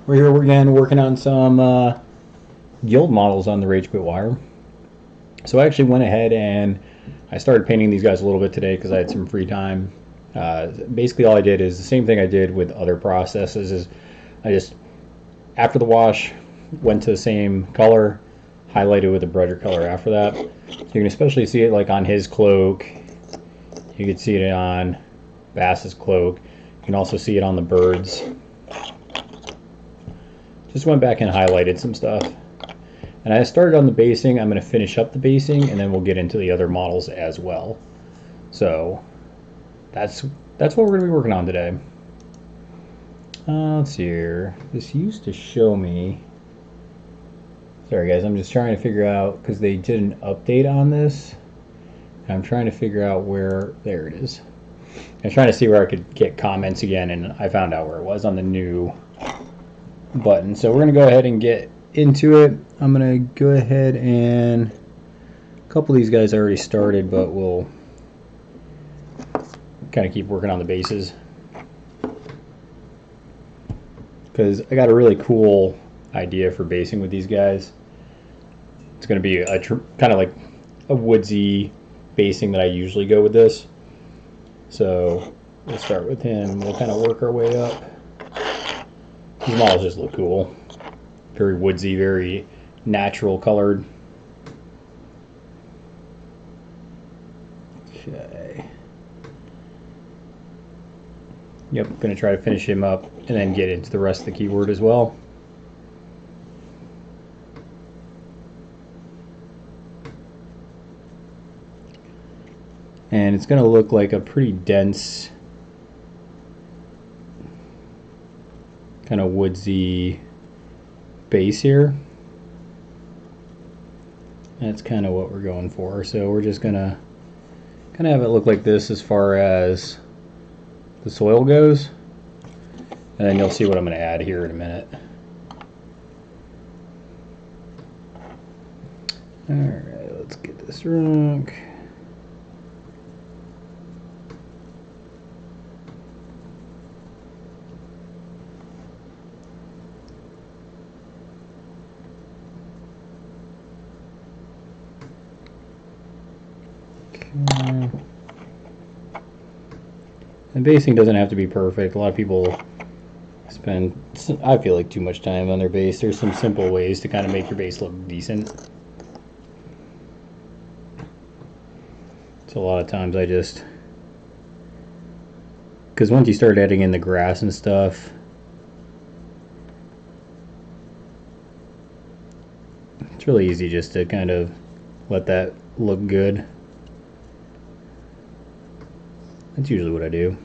We're here again working on some guild models on the Rage Quit wire. So I actually went ahead and I started painting these guys a little bit today because I had some free time. Basically all I did is the same thing I did with other processes. Is I just, after the wash, went to the same color, highlighted with a brighter color after that. So you can especially see it like on his cloak. You can see it on Bass's cloak. You can also see it on the birds. Just went back and highlighted some stuff. And I started on the basing. I'm going to finish up the basing and then we'll get into the other models as well. So that's what we're going to be working on today. Let's see here. This used to show me. Sorry guys, I'm just trying to figure out because they did an update on this. I'm trying to figure out where. There it is. I'm trying to see where I could get comments again, and I found out where it was on the new button. So we're going to go ahead and get into it. I'm going to go ahead and a couple of these guys already started, but we'll kind of keep working on the bases because I got a really cool idea for basing with these guys. It's going to be a kind of like a woodsy basing that I usually go with this. So we'll start with him. We'll kind of work our way up. These models just look cool. Very woodsy, very natural colored. Okay. Yep, I'm going to try to finish him up and then get into the rest of the keyword as well. And it's going to look like a pretty dense, kind of woodsy base here. That's kind of what we're going for. So we're just going to kind of have it look like this as far as the soil goes. And then you'll see what I'm going to add here in a minute. Alright, let's get this rock. And basing doesn't have to be perfect. A lot of people spend, I feel like, too much time on their base. There's some simple ways to kind of make your base look decent. So a lot of times I just, because once you start adding in the grass and stuff, it's really easy just to kind of let that look good. That's usually what I do.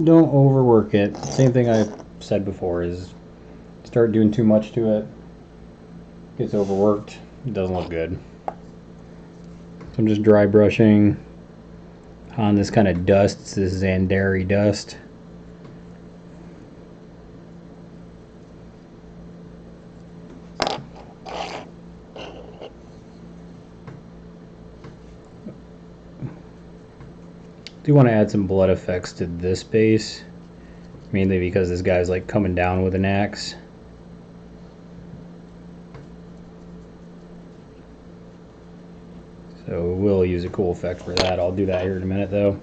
Don't overwork it. Same thing I've said before is start doing too much to it. Gets overworked. It doesn't look good. So I'm just dry brushing on this kind of dust. It's this Zandari dust. Do want to add some blood effects to this base, mainly because this guy's like coming down with an axe. So we'll use a cool effect for that. I'll do that here in a minute though.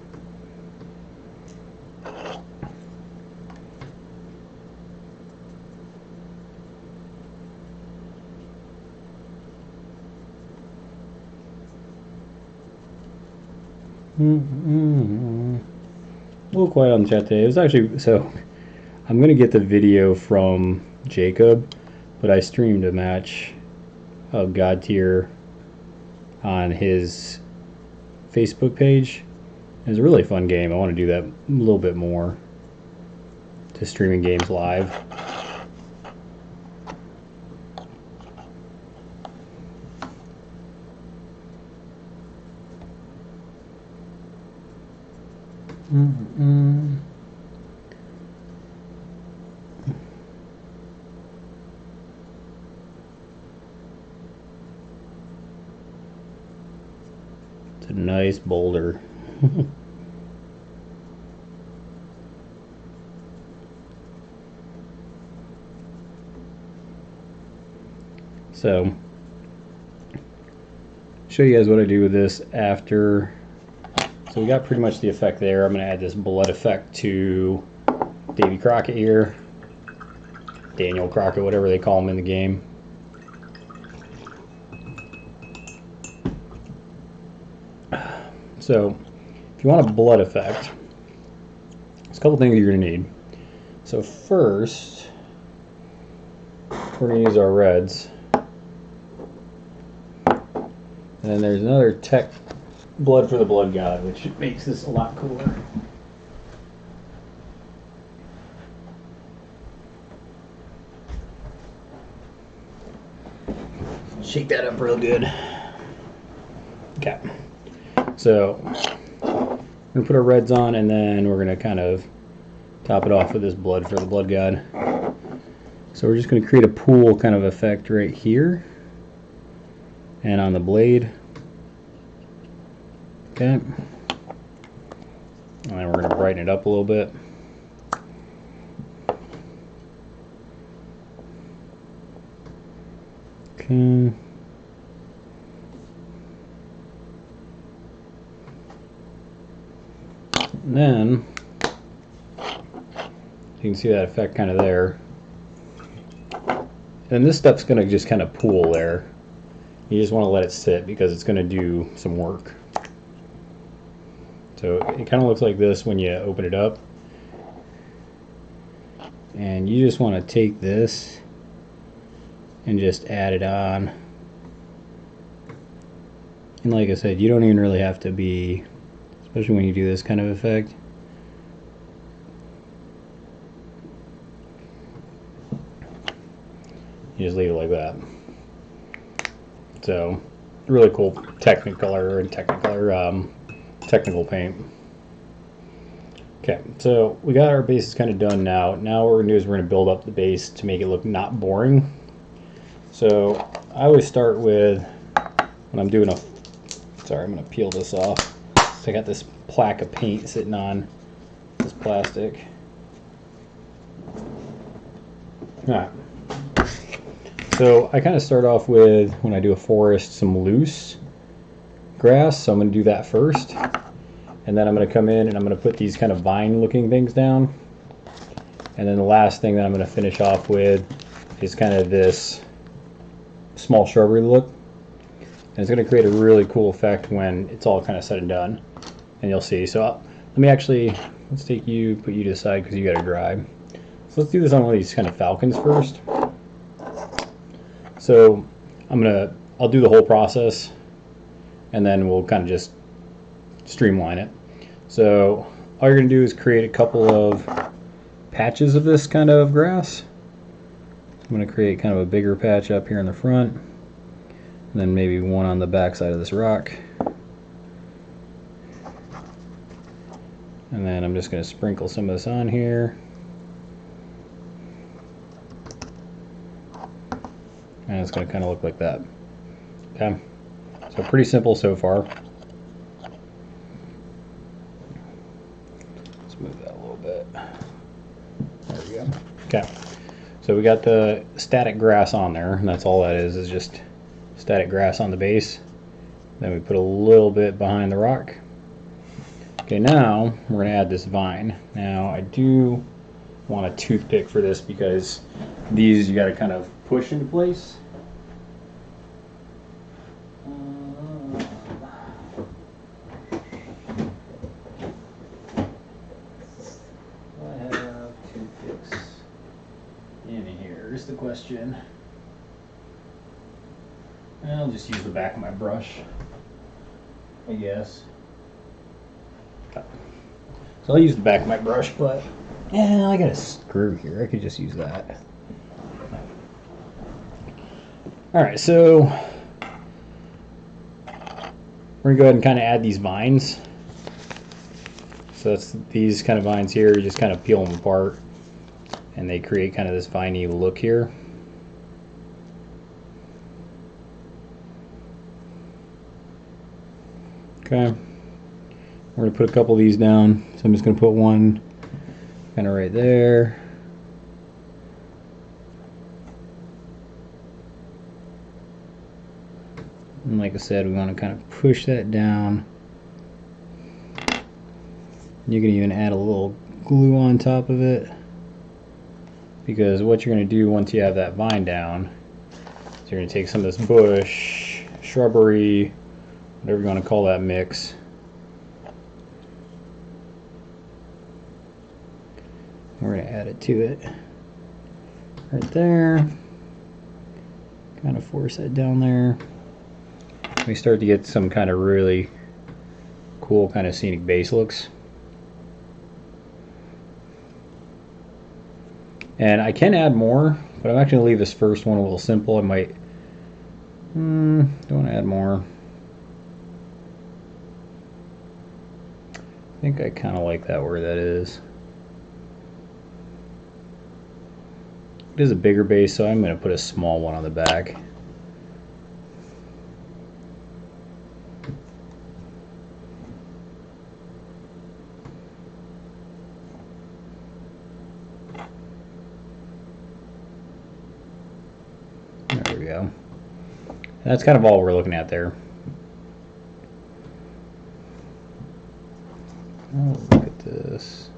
A little quiet on the chat today. It was actually, so I'm going to get the video from Jacob, but I streamed a match of God Tier on his Facebook page. It was a really fun game. I want to do that a little bit more, to streaming games live. It's a nice boulder. So show you guys what I do with this after. So we got pretty much the effect there. I'm going to add this blood effect to Davey Crocket here, Daniel Crocket, whatever they call him in the game. So if you want a blood effect, there's a couple things you're going to need. So first, we're going to use our reds. And then there's another tech, blood for the blood god, which makes this a lot cooler. Shake that up real good. Okay. So we're gonna put our reds on, and then we're gonna kind of top it off with this blood for the blood god. So we're just gonna create a pool kind of effect right here and on the blade. Okay. And then we're gonna brighten it up a little bit. Okay. And then you can see that effect kind of there. And this stuff's going to just kind of pool there. You just want to let it sit because it's going to do some work. So it kind of looks like this when you open it up. And you just want to take this and just add it on. And like I said, you don't even really have to be, especially when you do this kind of effect. You just leave it like that. So, really cool technical paint. Okay, so we got our bases kind of done now. Now what we're going to do is we're going to build up the base to make it look not boring. So I always start with, when I'm doing a, sorry, I'm going to peel this off. So I got this plaque of paint sitting on this plastic. Alright. So I kind of start off with, when I do a forest, some loose grass. So I'm going to do that first. And then I'm going to come in and I'm going to put these kind of vine looking things down. And then the last thing that I'm going to finish off with is kind of this small shrubbery look. And it's going to create a really cool effect when it's all kind of said and done. And you'll see. So let me actually, let's take you, put you to the side because you got to dry. So let's do this on one of these kind of falcons first. So I'll do the whole process and then we'll kind of just streamline it. So all you're going to do is create a couple of patches of this kind of grass. I'm going to create kind of a bigger patch up here in the front, and then maybe one on the back side of this rock. And then I'm just going to sprinkle some of this on here. And it's going to kind of look like that. Okay, so pretty simple so far. Let's move that a little bit. There we go. Okay, so we got the static grass on there, and that's all that is just static grass on the base. Then we put a little bit behind the rock. Okay, now we're going to add this vine. Now I do want a toothpick for this because these you got to kind of push into place. I have toothpicks in here is the question. I'll just use the back of my brush, I guess. So I'll use the back of my brush, but yeah, I got a screw here. I could just use that. Alright, so we're going to go ahead and kind of add these vines. So that's these kind of vines here. You just kind of peel them apart and they create kind of this viney look here. Okay. We're going to put a couple of these down. So I'm just going to put one kind of right there. And like I said, we want to kind of push that down. You can even add a little glue on top of it, because what you're going to do once you have that vine down is you're going to take some of this bush, shrubbery, whatever you want to call that mix, we're going to add it to it right there. Kind of force that down there. We start to get some kind of really cool kind of scenic base looks. And I can add more, but I'm actually going to leave this first one a little simple. I might don't want to add more. I think I kind of like that where that is. It is a bigger base, so I'm going to put a small one on the back. There we go. That's kind of all we're looking at there. Oh, look at this.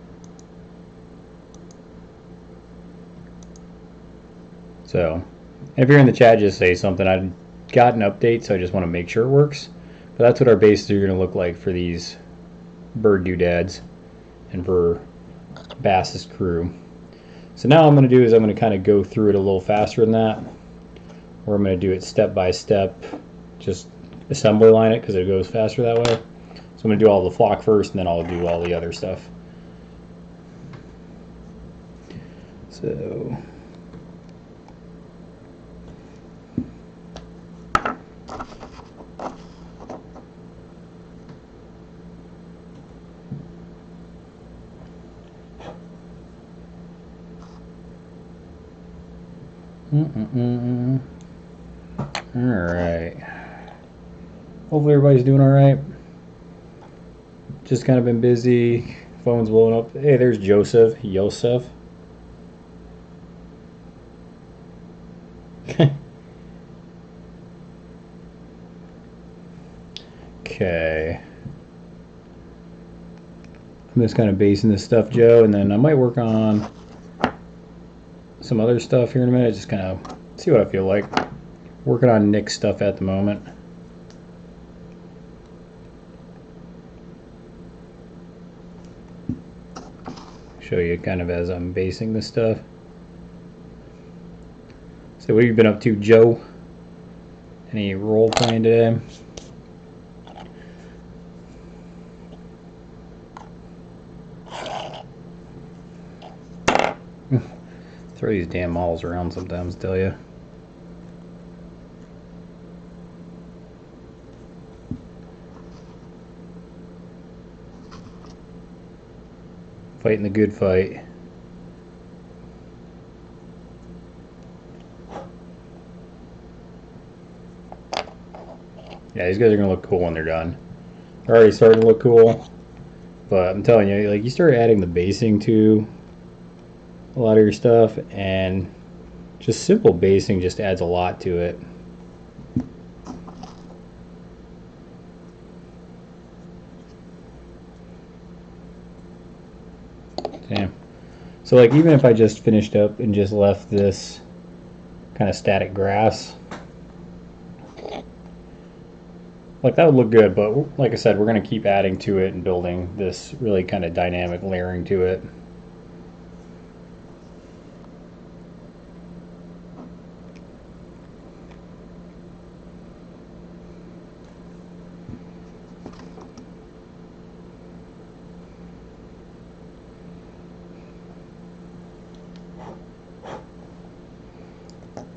So, if you're in the chat, just say something. I've got an update, so I just want to make sure it works. But that's what our bases are going to look like for these bird doodads and for Bass's crew. So now what I'm going to do is I'm going to kind of go through it a little faster than that. Or I'm going to do it step by step, just assembly line it because it goes faster that way. So I'm going to do all the flock first, and then I'll do all the other stuff. So Alright. Hopefully everybody's doing alright. Just kind of been busy. Phone's blowing up. Hey, there's Joseph. Okay. I'm just kind of basing this stuff, Joe, and then I might work on some other stuff here in a minute. Just kind of see what I feel like. Working on Nick's stuff at the moment. Show you kind of as I'm basing this stuff. So what have you been up to, Joe? Any role playing today? Throw these damn malls around sometimes, tell you. Fighting the good fight. Yeah, these guys are gonna look cool when they're done. They're already starting to look cool, but I'm telling you, like, you start adding the basing to a lot of your stuff, and just simple basing just adds a lot to it. Damn. So like, even if I just finished up and just left this kind of static grass, like, that would look good, but like I said, we're going to keep adding to it and building this really kind of dynamic layering to it.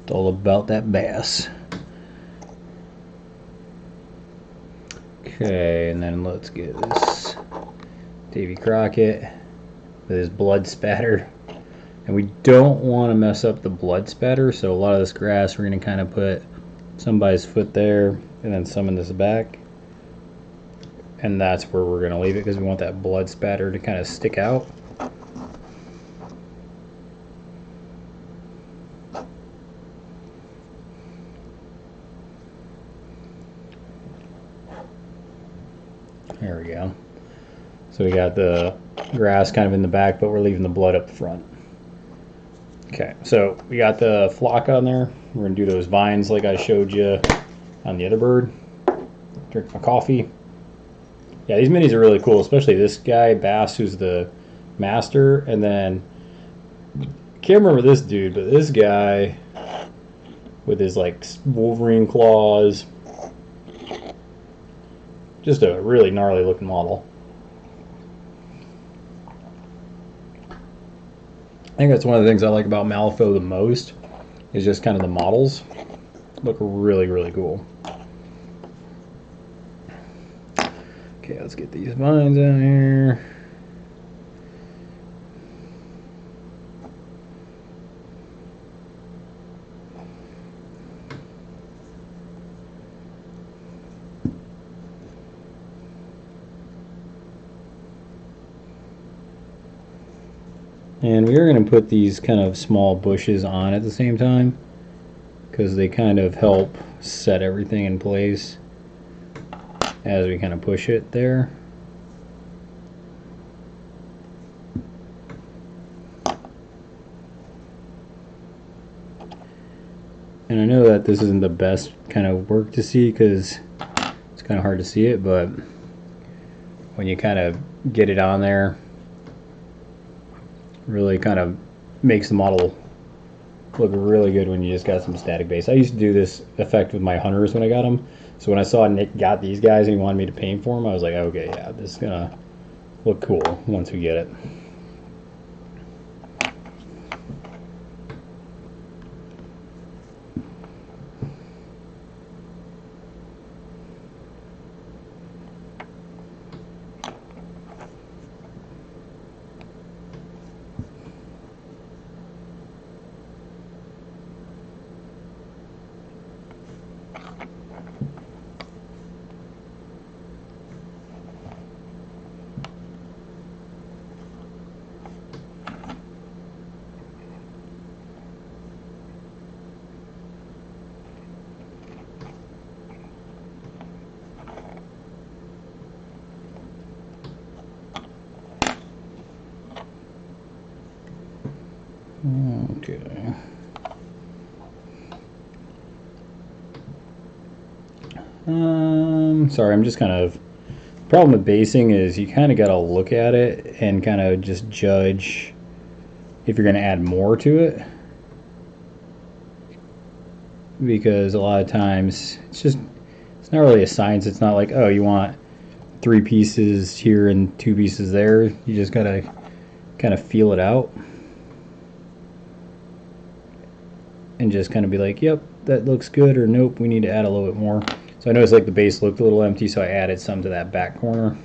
It's all about that bass. Okay, and then let's get this Davey Crocket with his blood spatter. And we don't want to mess up the blood spatter, so a lot of this grass we're going to kind of put some by his foot there and then some in this back. And that's where we're going to leave it because we want that blood spatter to kind of stick out. we go. So we got the grass kind of in the back, but we're leaving the blood up the front. Okay, so we got the flock on there. We're going to do those vines like I showed you on the other bird. Drink my coffee. Yeah, these minis are really cool, especially this guy, Bass, who's the master. And then, can't remember this dude, but this guy with his like Wolverine claws. Just a really gnarly looking model. I think that's one of the things I like about Malifaux the most, is just kind of the models look really, really cool. Okay, let's get these vines out here. And we are going to put these kind of small bushes on at the same time, because they kind of help set everything in place as we kind of push it there. And I know that this isn't the best kind of work to see because it's kind of hard to see it, but when you kind of get it on there, really kind of makes the model look really good when you just got some static base. I used to do this effect with my hunters when I got them. So when I saw Nick got these guys and he wanted me to paint for them, I was like, okay, yeah, this is gonna look cool once we get it. Okay. Sorry, I'm just kind of, the problem with basing is you kind of got to look at it and kind of just judge if you're going to add more to it, because a lot of times it's not really a science. It's not like, oh, you want 3 pieces here and 2 pieces there. You just got to kind of feel it out and just kind of be like, yep, that looks good, or nope, we need to add a little bit more. So I noticed like the base looked a little empty, so I added some to that back corner.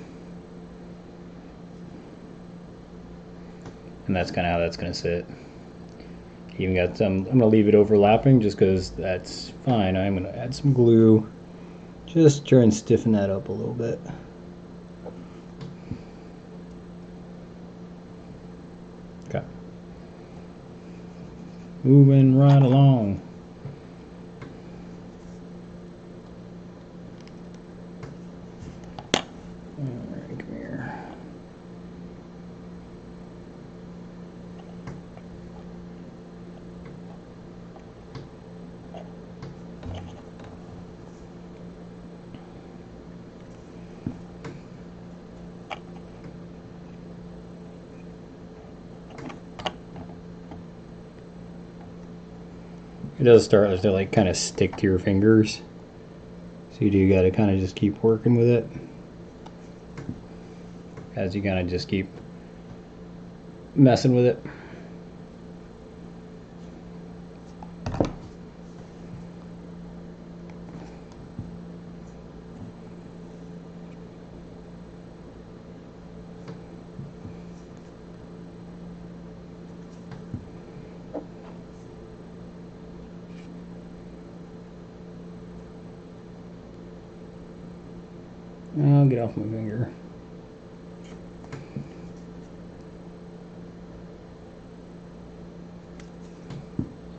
And that's kind of how that's going to sit. Even got some, I'm going to leave it overlapping just because that's fine. I'm going to add some glue, just try and stiffen that up a little bit. Okay. Moving right along. Alright, come here. It does start to like kind of stick to your fingers, so you do got to kind of just keep working with it as you kind of just keep messing with it. I'll get off my finger.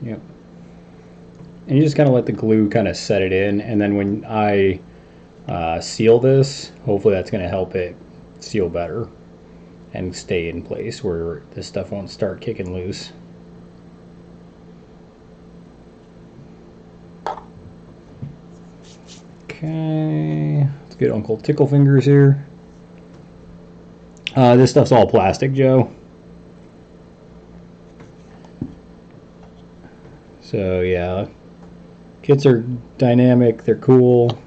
Yep. And you just kind of let the glue kind of set it in, and then when I seal this, hopefully that's going to help it seal better and stay in place where this stuff won't start kicking loose. Okay, let's get Uncle Tickle Fingers here. This stuff's all plastic, Joe. So yeah, kits are dynamic, they're cool.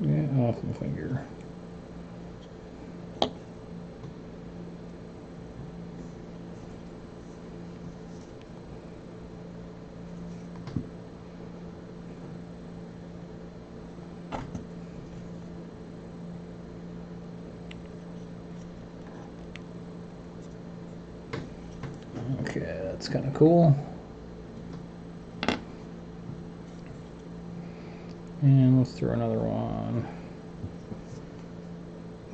Yeah, off my finger. Okay, that's kind of cool. And let's throw another one.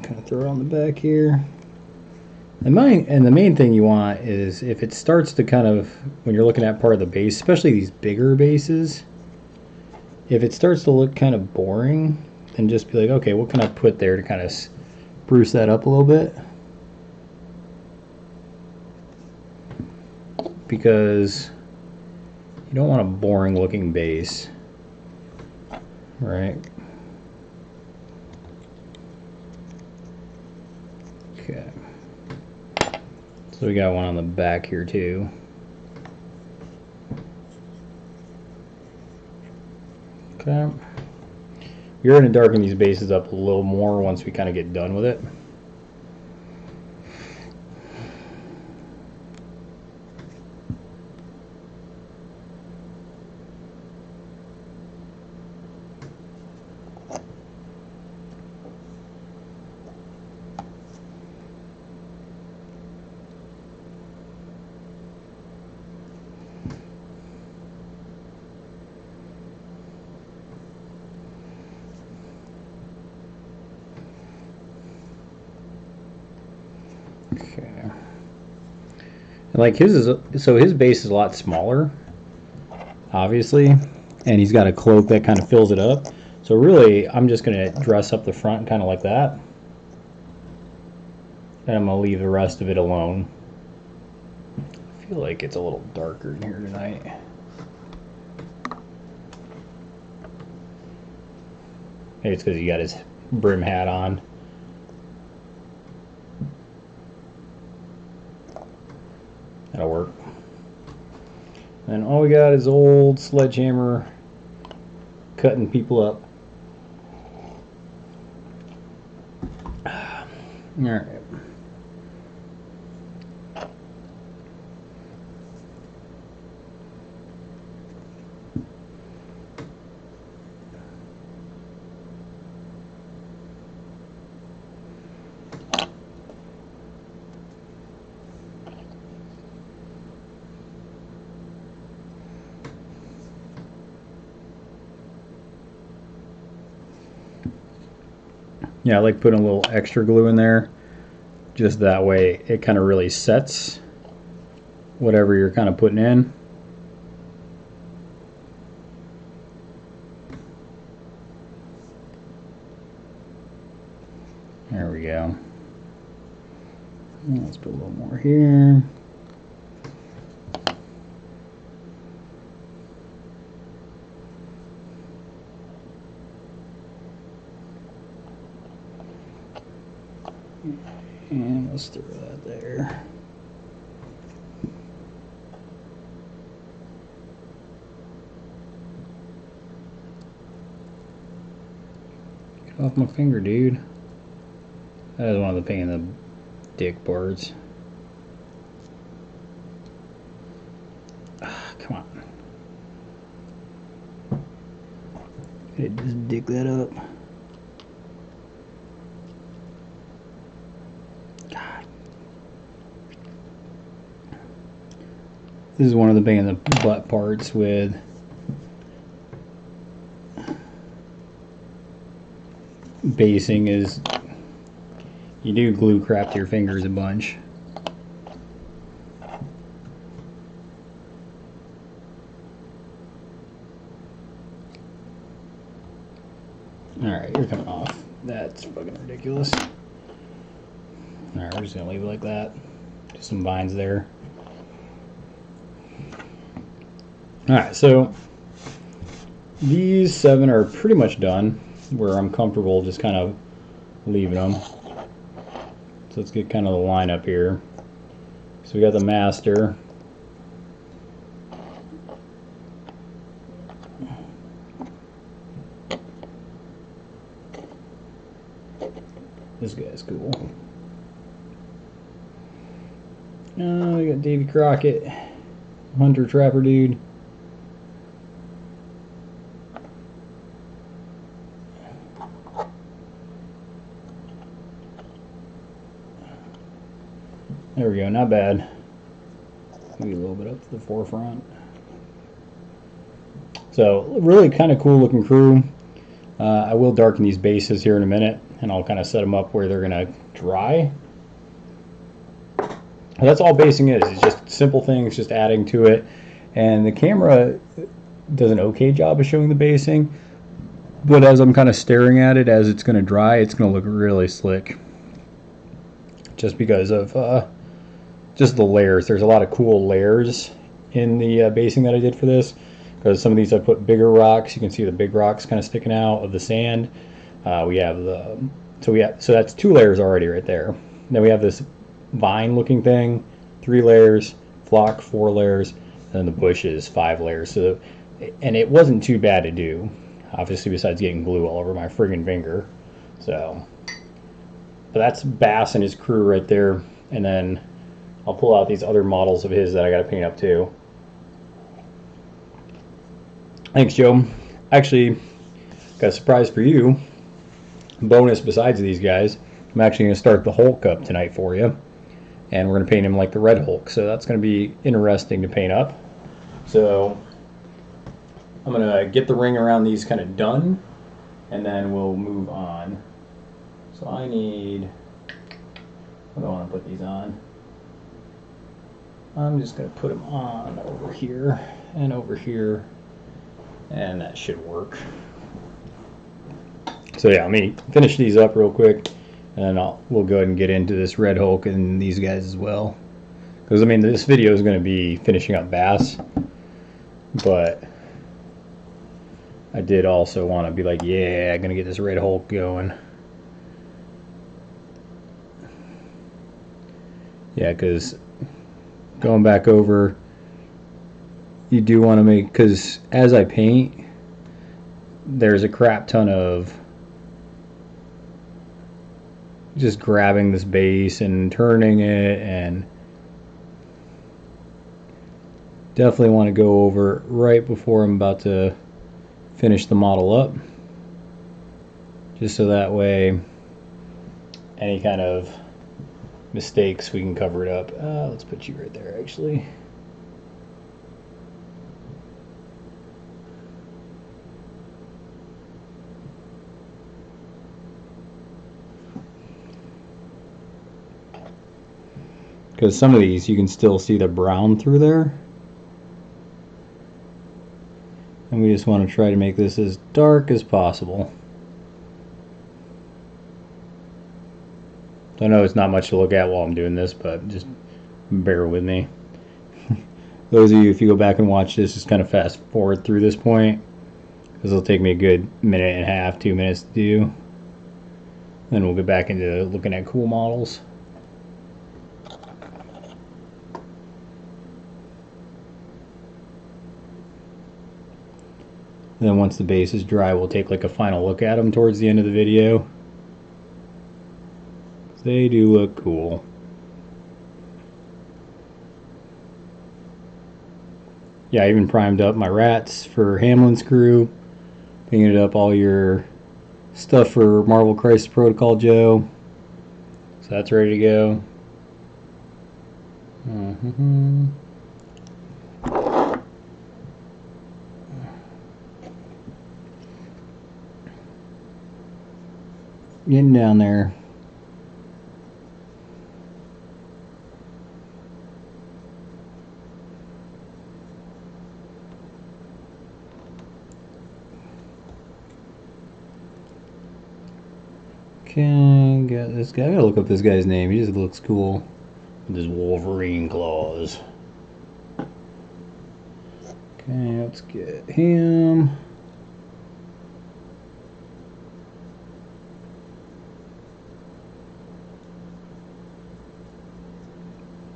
Kind of throw it on the back here. The main thing you want is if it starts to kind of, when you're looking at part of the base, especially these bigger bases, if it starts to look kind of boring, then just be like, okay, what can I put there to kind of spruce that up a little bit? Because you don't want a boring looking base, right? Okay. So we got one on the back here too. Okay. You're going to darken these bases up a little more once we kind of get done with it. Okay. Like his is, so his base is a lot smaller, obviously, and he's got a cloak that kind of fills it up. So really, I'm just going to dress up the front kind of like that, and I'm going to leave the rest of it alone. I feel like it's a little darker in here tonight. Maybe it's because he got his brim hat on. That'll work. And all we got is old sledgehammer cutting people up. Alright. Yeah, I like putting a little extra glue in there, just that way it kind of really sets whatever you're kind of putting in. There we go. Let's put a little more here. And let's throw that there. Get off my finger, dude. That is one of the pain in the dick parts. Ah, come on. Could just dig that up. This is one of the pain in the butt parts with basing, is you do glue crap to your fingers a bunch. Alright, you're coming off. That's fucking ridiculous. Alright, we're just gonna leave it like that. Just some vines there. Alright, so these 7 are pretty much done, where I'm comfortable just kind of leaving them. So let's get kind of the line up here. So we got the master. This guy's cool. We got Davey Crocket, hunter trapper dude. There we go, not bad. Maybe a little bit up to the forefront. So really kind of cool looking crew. I will darken these bases here in a minute, and I'll kind of set them up where they're gonna dry. Well, that's all basing is. It's just simple things, just adding to it. And the camera does an okay job of showing the basing, but as I'm kind of staring at it as it's gonna dry, it's gonna look really slick. Just because of just the layers. There's a lot of cool layers in the basing that I did for this, because some of these I put bigger rocks. You can see the big rocks kind of sticking out of the sand. We have the so that's 2 layers already right there. Then we have this vine looking thing, 3 layers, flock 4 layers, and then the bushes 5 layers. So, and it wasn't too bad to do, obviously, besides getting glue all over my friggin' finger. So, but that's Bass and his crew right there. And then I'll pull out these other models of his that I got to paint up too. Thanks, Joe. Actually, got a surprise for you. Bonus besides these guys, I'm actually going to start the Hulk up tonight for you. And we're going to paint him like the Red Hulk. So that's going to be interesting to paint up. So I'm going to get the ring around these kind of done, and then we'll move on. So I need, what do I want to put these on? I'm just going to put them on over here and over here, and that should work. So yeah, let me finish these up real quick, and then we'll go ahead and get into this Red Hulk and these guys as well. Because I mean, this video is going to be finishing up Bass, but I did also want to be like, yeah, I'm going to get this Red Hulk going. Yeah, because going back over, you do want to make, because as I paint, there's a crap ton of just grabbing this base and turning it, and definitely want to go over right before I'm about to finish the model up, just so that way any kind of mistakes we can cover it up. Let's put you right there actually. Because some of these you can still see the brown through there. And we just want to try to make this as dark as possible. I know it's not much to look at while I'm doing this, but just bear with me. Those of you, if you go back and watch this, just kind of fast forward through this point, because it'll take me a good minute and a half, 2 minutes to do. Then we'll get back into looking at cool models. And then once the base is dry, we'll take like a final look at them towards the end of the video. They do look cool. Yeah, I even primed up my rats for Hamlin's crew. Painted up all your stuff for Marvel Crisis Protocol, Joe. So that's ready to go. Getting down there. Okay, got this guy. I gotta look up this guy's name. He just looks cool with his Wolverine claws. Okay, let's get him.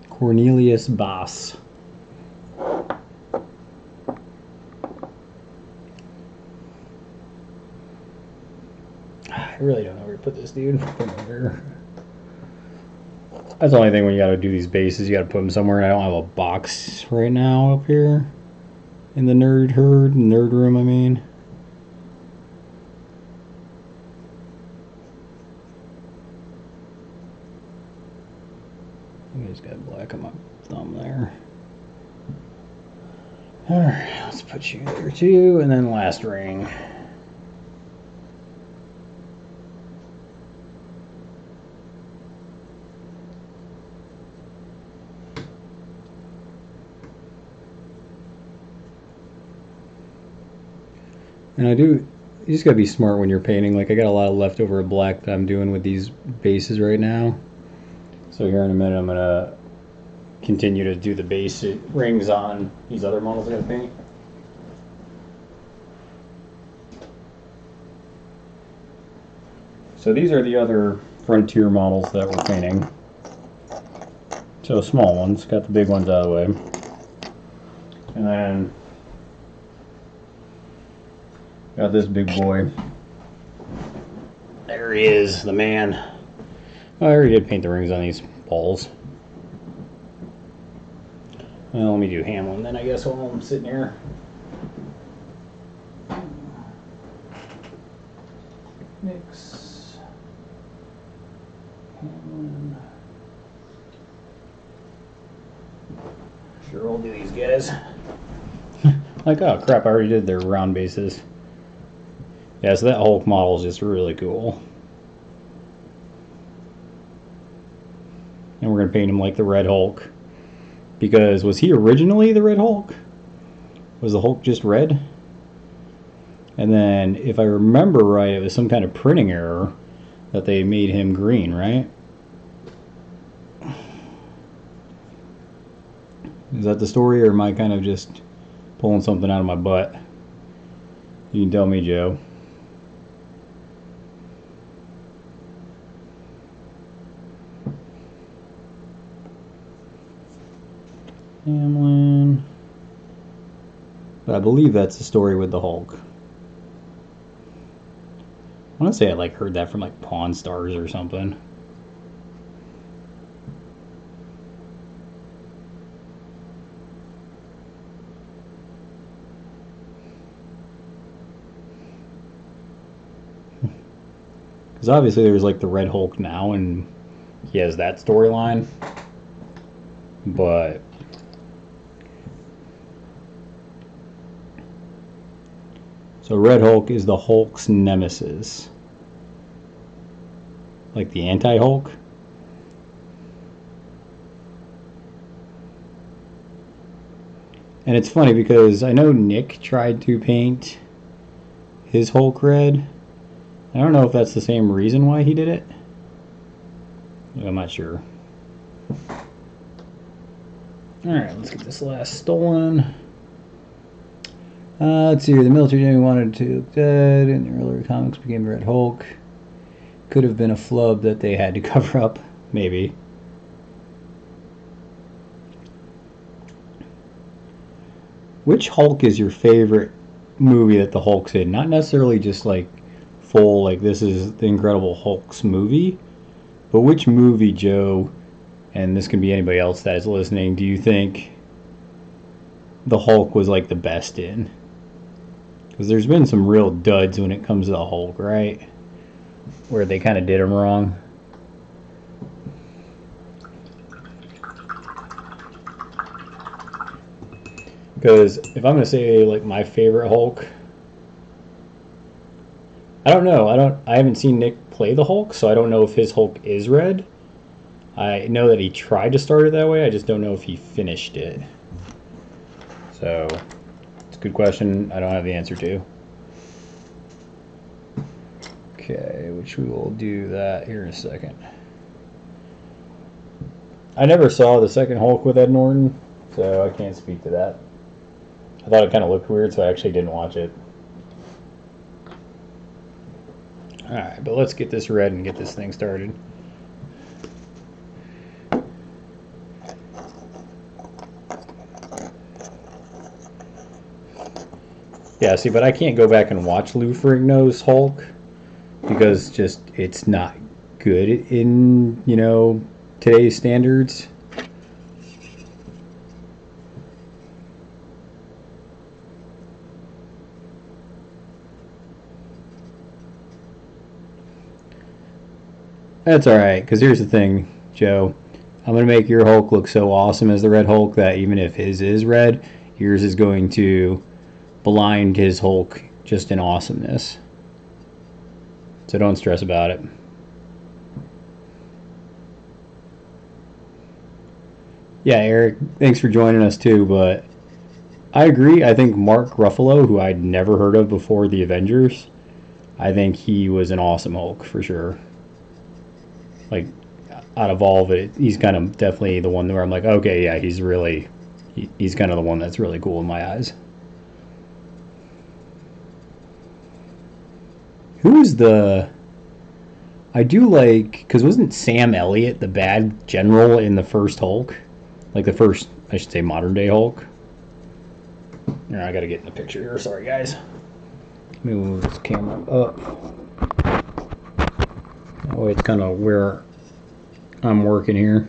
Cornelius Basse. I really don't know where to put this dude. Put him here. That's the only thing when you gotta do these bases, you gotta put them somewhere, and I don't have a box right now up here in the nerd room, I mean. I just got black on my thumb there. Alright, let's put you there too, and then last ring. And you just gotta be smart when you're painting. Like, I got a lot of leftover black that I'm doing with these bases right now. So here in a minute I'm gonna continue to do the base rings on these other models I gotta paint. So these are the other Frontier models that we're painting. So small ones, got the big ones out of the way. And then got this big boy. There he is, the man. Oh, I already did paint the rings on these balls. Well, let me do Hamlin then, I guess, while I'm sitting here. Mix. Hamlin. Sure, we'll do these guys. Like, oh crap, I already did their round bases. Yeah, so that Hulk model is just really cool. And we're going to paint him like the Red Hulk. Because, was he originally the Red Hulk? Was the Hulk just red? And then, if I remember right, it was some kind of printing error that they made him green, right? Is that the story, or am I kind of just pulling something out of my butt? You can tell me, Joe. Hamlin. But I believe that's the story with the Hulk. I want to say I like heard that from like Pawn Stars or something. Because obviously there's like the Red Hulk now, and he has that storyline. But so Red Hulk is the Hulk's nemesis. Like the anti-Hulk. And it's funny because I know Nick tried to paint his Hulk red. I don't know if that's the same reason why he did it. I'm not sure. Alright, let's get this last stolen. Let's see here. The military didn't wanted to look dead. In the earlier comics became Red Hulk. Could have been a flub that they had to cover up. Maybe. Which Hulk is your favorite movie that the Hulk's in? Not necessarily just like full, like this is the Incredible Hulk's movie. But which movie, Joe, and this can be anybody else that is listening, do you think the Hulk was like the best in? Because there's been some real duds when it comes to the Hulk, right? Where they kind of did him wrong. Because if I'm going to say like my favorite Hulk, I don't know. I haven't seen Nick play the Hulk, so I don't know if his Hulk is red. I know that he tried to start it that way. I just don't know if he finished it. So, it's a good question. I don't have the answer to. Okay, which we will do that here in a second. I never saw the second Hulk with Ed Norton, so I can't speak to that. I thought it kind of looked weird, so I actually didn't watch it. Alright, but let's get this red and get this thing started. Yeah, see, but I can't go back and watch Lou Ferrigno's Hulk because just it's not good in, you know, today's standards. That's alright, because here's the thing, Joe. I'm going to make your Hulk look so awesome as the Red Hulk that even if his is red, yours is going to blind his Hulk just in awesomeness. So don't stress about it. Yeah, Eric, thanks for joining us too, but I agree. I think Mark Ruffalo, who I'd never heard of before the Avengers, I think he was an awesome Hulk for sure. Like, out of all of it, he's kind of definitely the one where I'm like, okay, yeah, he's kind of the one that's really cool in my eyes. Who's the... I do like... Because wasn't Sam Elliott the bad general in the first Hulk? Like the first, I should say, modern day Hulk? Here, I gotta get in the picture here. Sorry, guys. Let me move this camera up. Oh, it's kind of where I'm working here.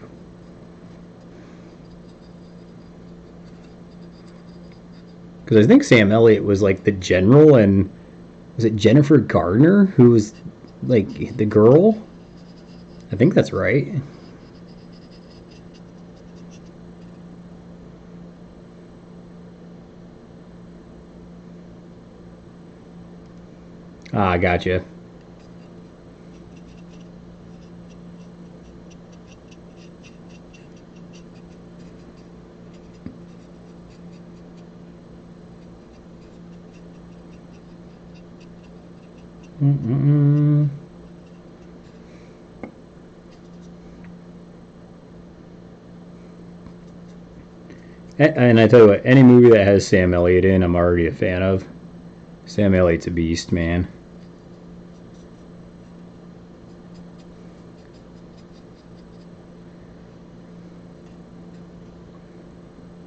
Because I think Sam Elliott was like the general, and was it Jennifer Gardner who was like the girl? I think that's right. Ah, gotcha. And I tell you what, any movie that has Sam Elliott in, I'm already a fan of. Sam Elliott's a beast, man.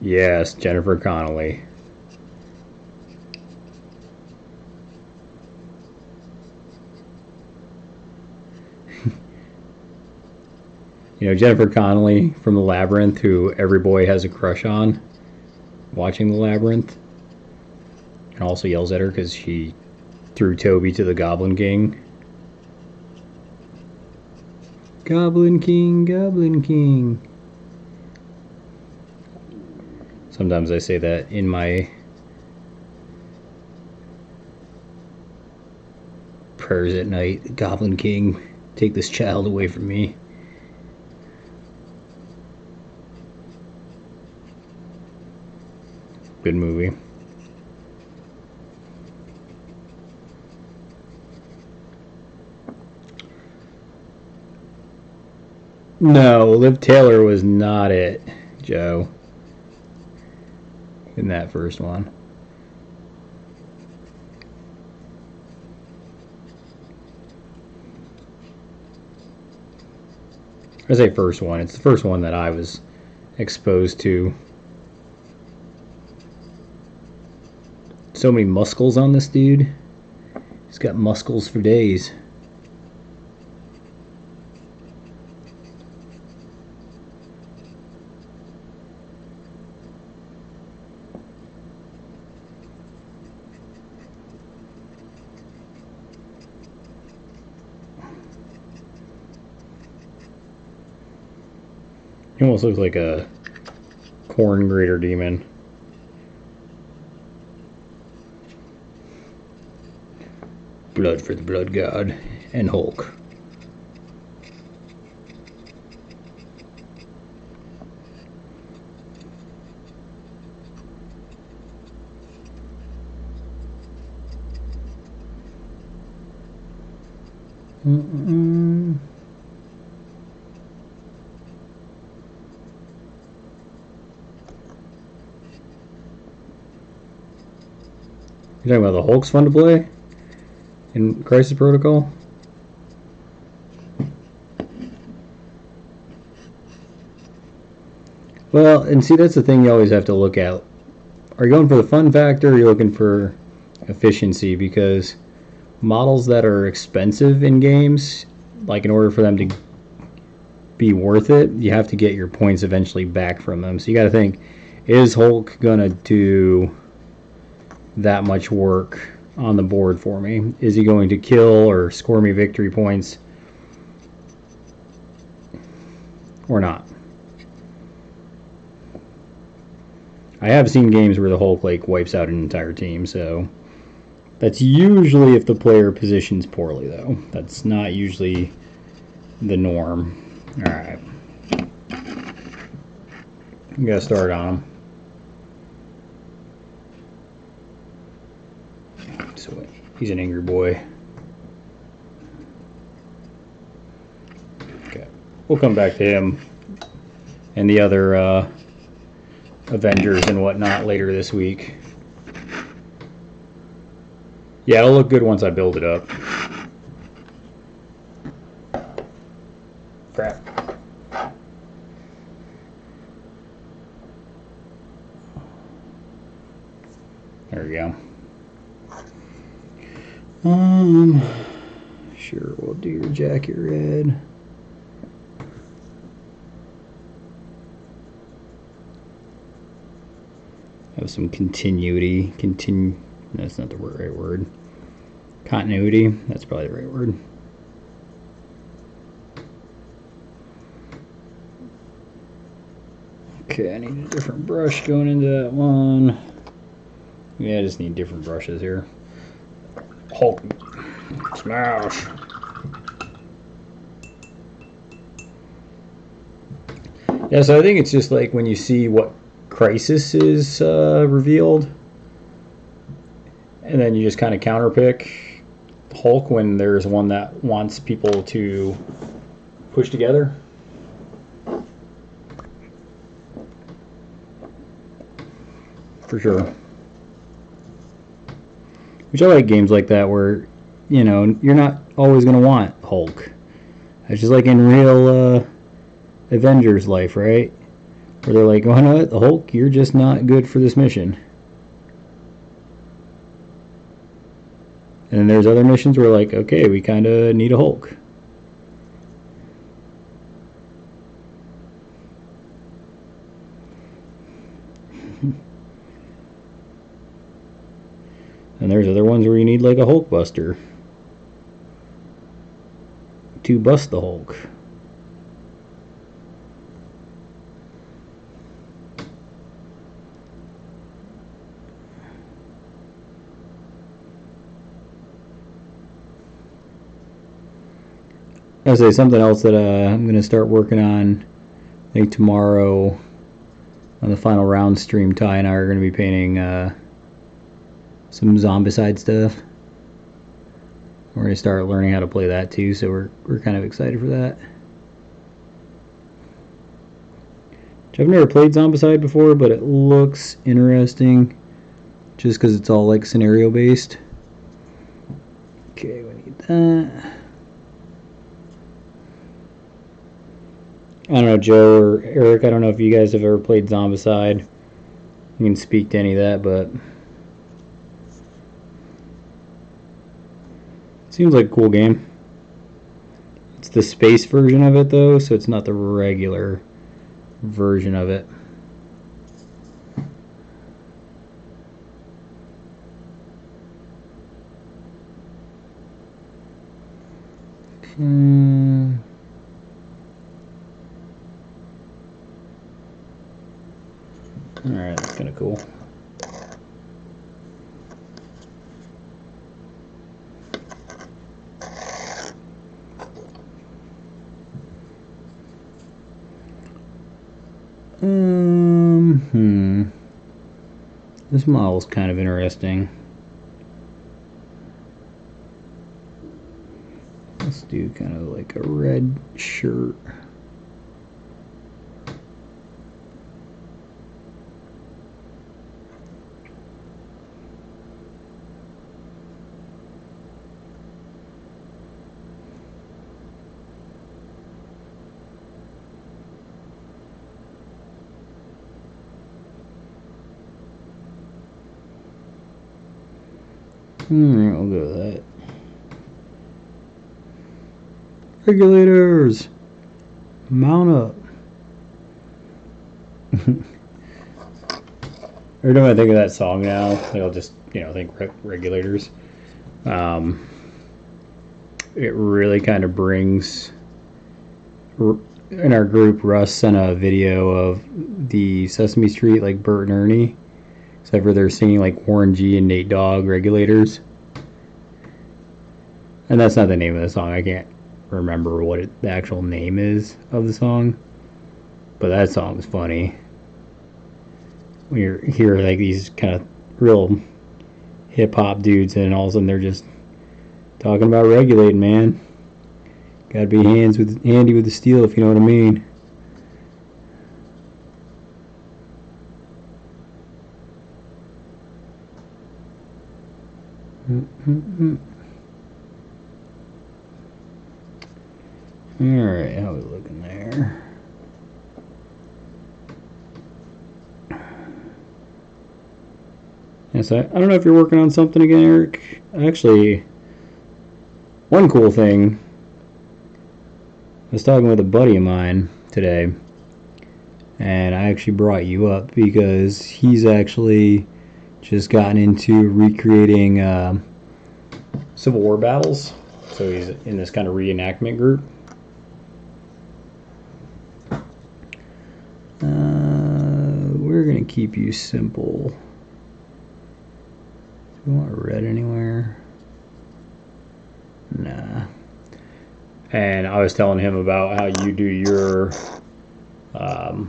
Yes, Jennifer Connelly. You know, Jennifer Connelly from The Labyrinth, who every boy has a crush on watching The Labyrinth, and also yells at her because she threw Toby to the Goblin King. Goblin King, Goblin King. Sometimes I say that in my prayers at night. Goblin King, take this child away from me. Good movie. No, Liv Taylor was not it, Joe. In that first one. I say first one. It's the first one that I was exposed to. So many muscles on this dude. He's got muscles for days. He almost looks like a corn grater demon. Blood for the Blood God and Hulk. You're talking about the Hulk's fun to play in Crisis Protocol? Well, and see, that's the thing you always have to look at. Are you going for the fun factor, or are you looking for efficiency? Because models that are expensive in games, like in order for them to be worth it, you have to get your points eventually back from them. So you got to think, is Hulk gonna do that much work on the board for me? Is he going to kill or score me victory points or not? I have seen games where the Hulk like wipes out an entire team, so that's usually if the player positions poorly, though. That's not usually the norm. Alright. We gotta start on him. So he's an angry boy. Okay. We'll come back to him and the other Avengers and whatnot later this week. Yeah, it'll look good once I build it up. Crap. There we go. Sure, we'll do your jacket red. Have some continuity. That's not the right word. Continuity. That's probably the right word. Okay, I need a different brush going into that one. Yeah, I just need different brushes here. Hulk smash. Yeah, so I think it's just like when you see what Crisis is revealed, and then you just kind of counterpick Hulk when there's one that wants people to push together. For sure. Which I like games like that where, you know, you're not always going to want Hulk. It's just like in real Avengers life, right? Where they're like, oh, no, the Hulk, you're just not good for this mission. And then there's other missions where like, okay, we kind of need a Hulk. And there's other ones where you need like a Hulk buster to bust the Hulk. I'll say something else that I'm going to start working on, I think tomorrow on the final round stream. Ty and I are going to be painting some Zombicide stuff. We're going to start learning how to play that too, so we're kind of excited for that. I've never played Zombicide before, but it looks interesting just because it's all like scenario based. Okay, we need that. I don't know, Joe or Eric, I don't know if you guys have ever played Zombicide. You can speak to any of that, but it seems like a cool game. It's the space version of it, though, so it's not the regular version of it. Alright, that's kind of cool. This model's kind of interesting. Let's do kind of like a red shirt. Alright, I'll go with that. Regulators! Mount up! Every time I think of that song now, I'll just, think regulators. It really kind of brings... In our group, Russ sent a video of the Sesame Street, like Bert and Ernie. Except for they're singing like Warren G and Nate Dogg, Regulators. And that's not the name of the song. I can't remember what the actual name is of the song. But that song is funny. When you hear like these kind of real hip-hop dudes and all of a sudden they're just talking about regulating, man. Gotta be handy with the steel, if you know what I mean. Alright, how are we looking there? Yeah, so I don't know if you're working on something again, Eric. Actually, one cool thing, I was talking with a buddy of mine today, and I actually brought you up because he's actually just gotten into recreating Civil War battles. So he's in this kind of reenactment group. We're going to keep you simple. Do you want red anywhere? Nah. And I was telling him about how you do your sorry,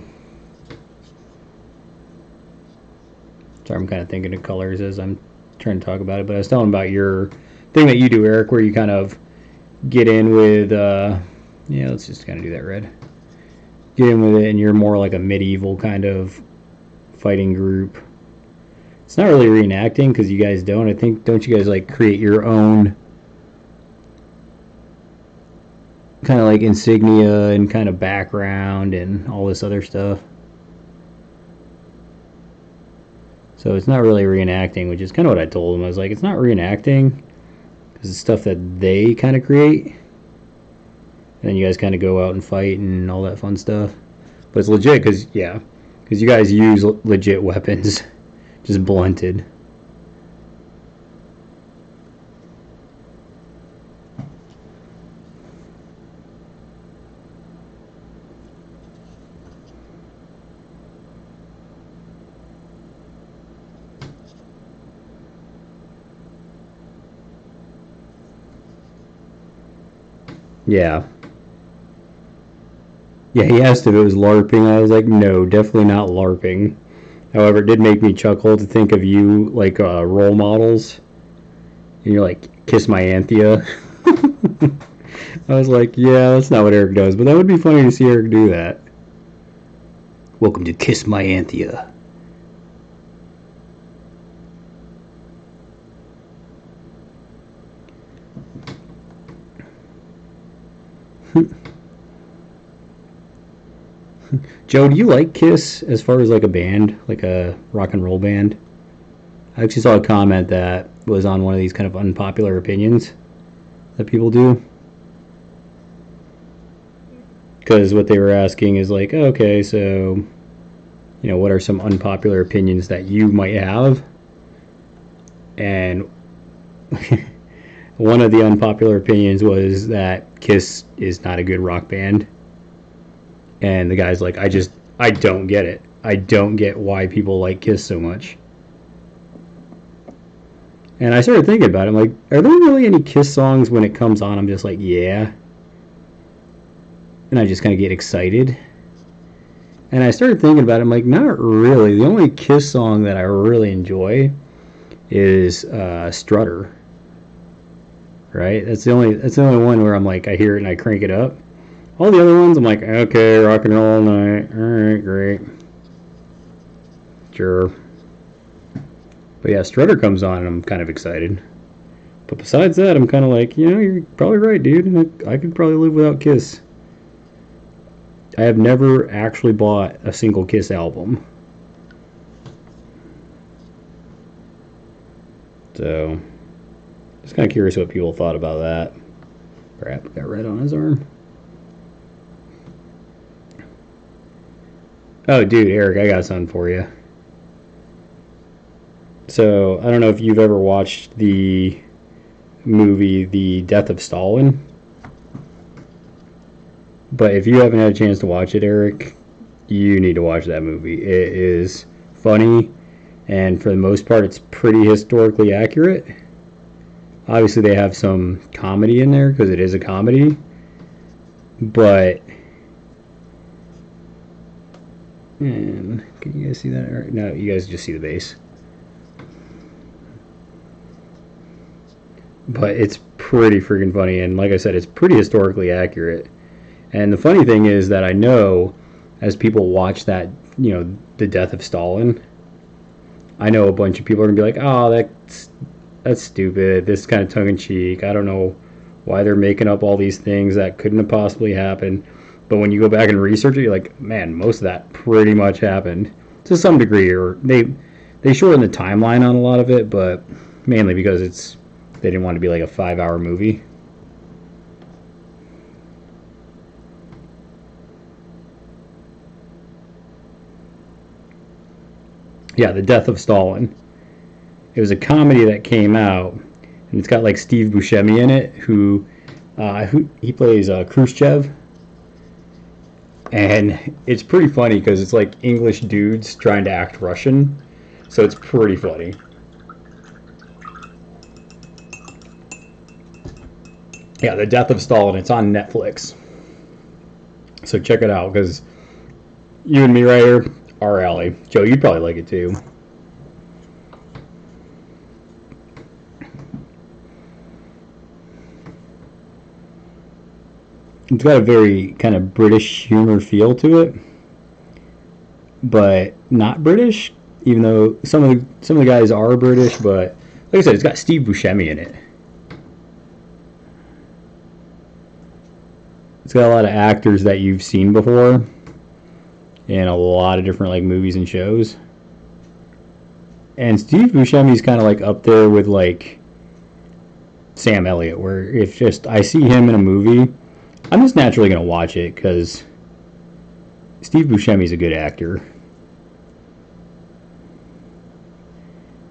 I'm kind of thinking of colors as I'm trying to talk about it, but I was telling him about your thing that you do, Eric, where you kind of get in with yeah, let's just kind of do that red. Get in with it and you're more like a medieval kind of fighting group. It's not really reenacting because you guys don't. I think, don't you guys like create your own kind of like insignia and kind of background and all this other stuff? So it's not really reenacting, which is kind of what I told him. I was like, it's not reenacting because it's stuff that they kind of create. And then you guys kind of go out and fight and all that fun stuff. But it's legit because, yeah, because you guys use legit weapons, just blunted. Yeah. Yeah, he asked if it was LARPing. I was like, no, definitely not LARPing. However, it did make me chuckle to think of you like role models. And you're like, kiss my Anthea. I was like, yeah, that's not what Eric does, but that would be funny to see Eric do that. Welcome to Kiss My Anthea. Joe, do you like Kiss as far as like a band, like a rock and roll band? I actually saw a comment that was on one of these kind of unpopular opinions that people do. Because what they were asking is like, okay, so, what are some unpopular opinions that you might have? And one of the unpopular opinions was that Kiss is not a good rock band. And the guy's like, I don't get it. I don't get why people like Kiss so much. And I started thinking about it. I'm like, are there really any Kiss songs when it comes on? I'm just like, yeah. And I just kind of get excited. And I started thinking about it. I'm like, not really. The only Kiss song that I really enjoy is Strutter. right? That's the only one where I'm like, I hear it and I crank it up. All the other ones, I'm like, okay, rock and roll all night. All right, great. Sure. But yeah, Strutter comes on and I'm kind of excited. But besides that, I'm kind of like, you're probably right, dude. I could probably live without Kiss. I have never actually bought a single Kiss album. So, just kind of curious what people thought about that. Crap, got red on his arm. Oh, dude, Eric, I got something for you. So, I don't know if you've ever watched the movie The Death of Stalin. But if you haven't had a chance to watch it, Eric, you need to watch that movie. It is funny, and for the most part, it's pretty historically accurate. Obviously, they have some comedy in there because it is a comedy, but can you guys see that? No, you guys just see the base. But it's pretty freaking funny, and like I said, it's pretty historically accurate. And the funny thing is that I know, as people watch that, The Death of Stalin, I know a bunch of people are going to be like, oh, that's stupid. This is kind of tongue-in-cheek. I don't know why they're making up all these things that couldn't have possibly happened. But when you go back and research it, you're like, man, most of that pretty much happened to some degree. Or they shorten the timeline on a lot of it, but mainly because they didn't want to be like a 5-hour movie. Yeah, The Death of Stalin. It was a comedy that came out, and it's got like Steve Buscemi in it, who he plays Khrushchev, and it's pretty funny because it's like English dudes trying to act Russian, so it's pretty funny. Yeah, The Death of Stalin. It's on Netflix, so check it out because you and me right here, our alley. Joe, you'd probably like it too. It's got a very kind of British humor feel to it, but not British. Even though some of the guys are British, but like I said, it's got Steve Buscemi in it. It's got a lot of actors that you've seen before in a lot of different like movies and shows. And Steve Buscemi's kind of like up there with like Sam Elliott, where if just I see him in a movie, I'm just naturally going to watch it because Steve Buscemi's a good actor.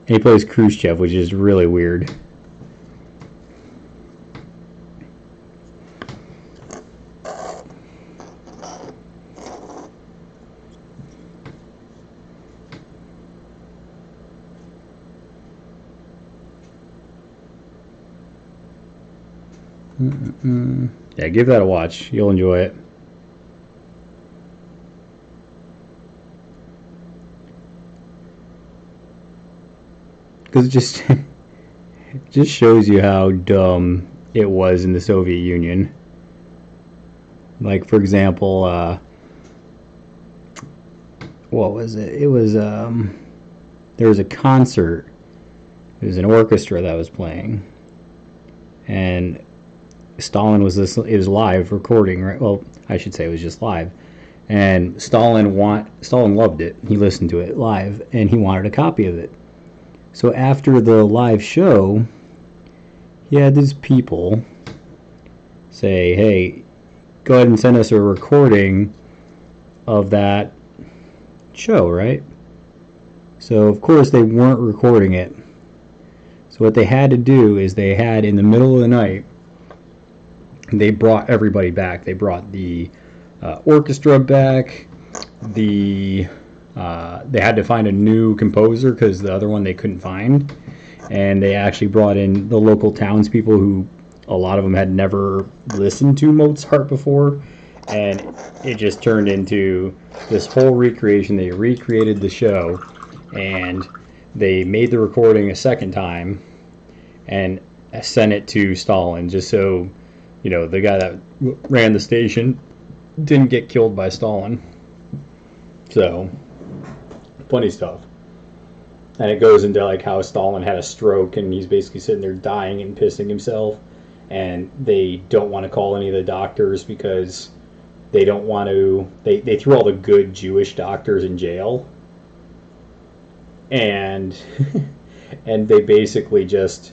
And he plays Khrushchev, which is really weird. Yeah, give that a watch. You'll enjoy it. Because it just shows you how dumb it was in the Soviet Union. Like, for example, what was it? It was, there was a concert. It was an orchestra that was playing. And Stalin was it was live recording, right? Well, I should say it was just live. And Stalin loved it. He listened to it live, and he wanted a copy of it. So after the live show, he had these people say, hey, go ahead and send us a recording of that show, right? So, of course, they weren't recording it. So what they had to do is they had, in the middle of the night, they brought everybody back. They brought the orchestra back. They had to find a new composer because the other one they couldn't find. And they actually brought in the local townspeople who, a lot of them had never listened to Mozart before. And it just turned into this whole recreation. They recreated the show, and they made the recording a second time. And sent it to Stalin, just so, you know, the guy that ran the station didn't get killed by Stalin. So, funny stuff. And it goes into like how Stalin had a stroke and he's basically sitting there dying and pissing himself, and they don't want to call any of the doctors because they don't want to. They threw all the good Jewish doctors in jail, and and they basically just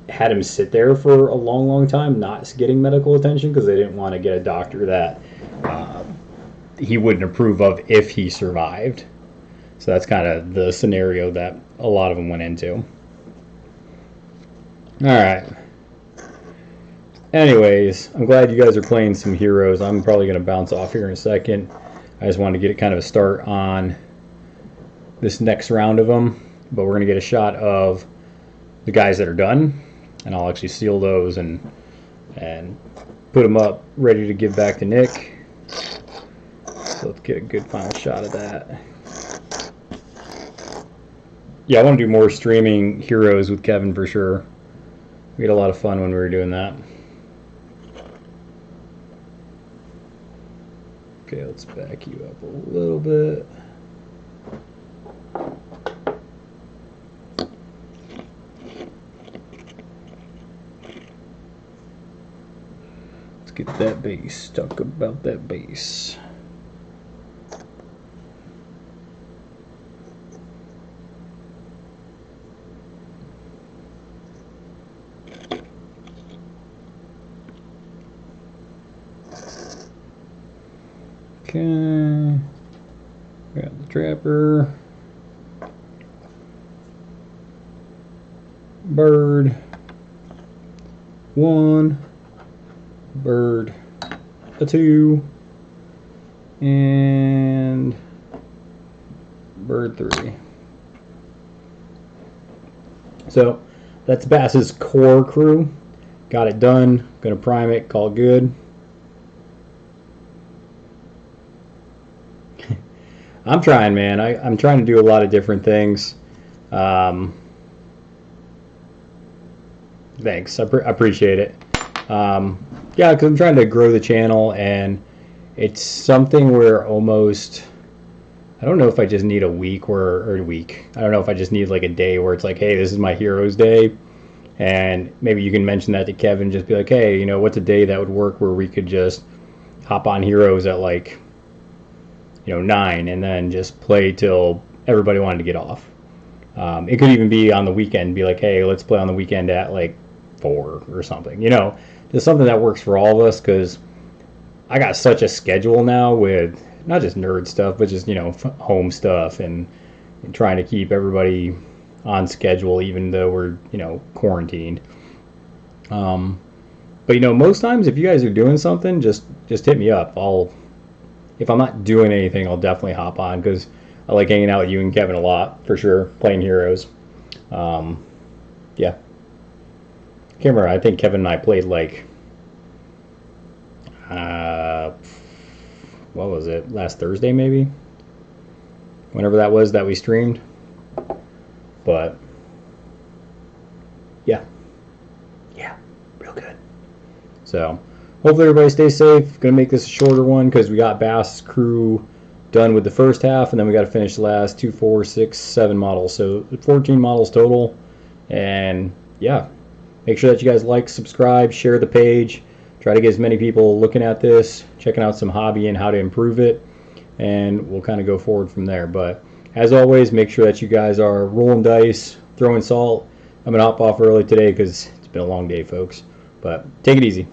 had him sit there for a long, long time, not getting medical attention because they didn't want to get a doctor that he wouldn't approve of if he survived. So that's kind of the scenario that a lot of them went into. All right. Anyways, I'm glad you guys are playing some heroes. I'm probably going to bounce off here in a second. I just wanted to get kind of a start on this next round of them. But we're going to get a shot of the guys that are done. And I'll actually seal those and put them up ready to give back to Nick. So let's get a good final shot of that. Yeah, I want to do more streaming heroes with Kevin for sure. We had a lot of fun when we were doing that. Okay, let's back you up a little bit. Let's get that base. Talk about that base. Okay, got the trapper, bird, one, bird, a two, and bird three. So that's Bass's core crew. Got it done. Gonna prime it, call it good. I'm trying, man. I'm trying to do a lot of different things. Thanks. I appreciate it. Yeah, because I'm trying to grow the channel, and it's something where almost, I don't know if I just need a week or a week. I don't know if I just need like a day where it's like, hey, this is my Heroes Day. And maybe you can mention that to Kevin, just be like, hey, you know, what's a day that would work where we could just hop on Heroes at like, 9 and then just play till everybody wanted to get off. It could even be on the weekend, be like, hey, let's play on the weekend at like 4 or something, just something that works for all of us, because I got such a schedule now with not just nerd stuff, but just, home stuff and trying to keep everybody on schedule, even though we're, quarantined. But, most times if you guys are doing something, just hit me up. If I'm not doing anything, I'll definitely hop on, because I like hanging out with you and Kevin a lot, for sure, playing heroes. Yeah. Can't remember. I think Kevin and I played like, what was it? Last Thursday, maybe? Whenever that was that we streamed. But, yeah. Yeah, real good. So, hopefully everybody stays safe. Gonna make this a shorter one because we got Bass crew done with the first half, and then we got to finish the last 2, 4, 6, 7 models. So 14 models total. And yeah, make sure that you guys like, subscribe, share the page. Try to get as many people looking at this, checking out some hobby and how to improve it, and we'll kind of go forward from there. But as always, make sure that you guys are rolling dice, throwing salt. I'm gonna hop off early today because it's been a long day, folks. But take it easy.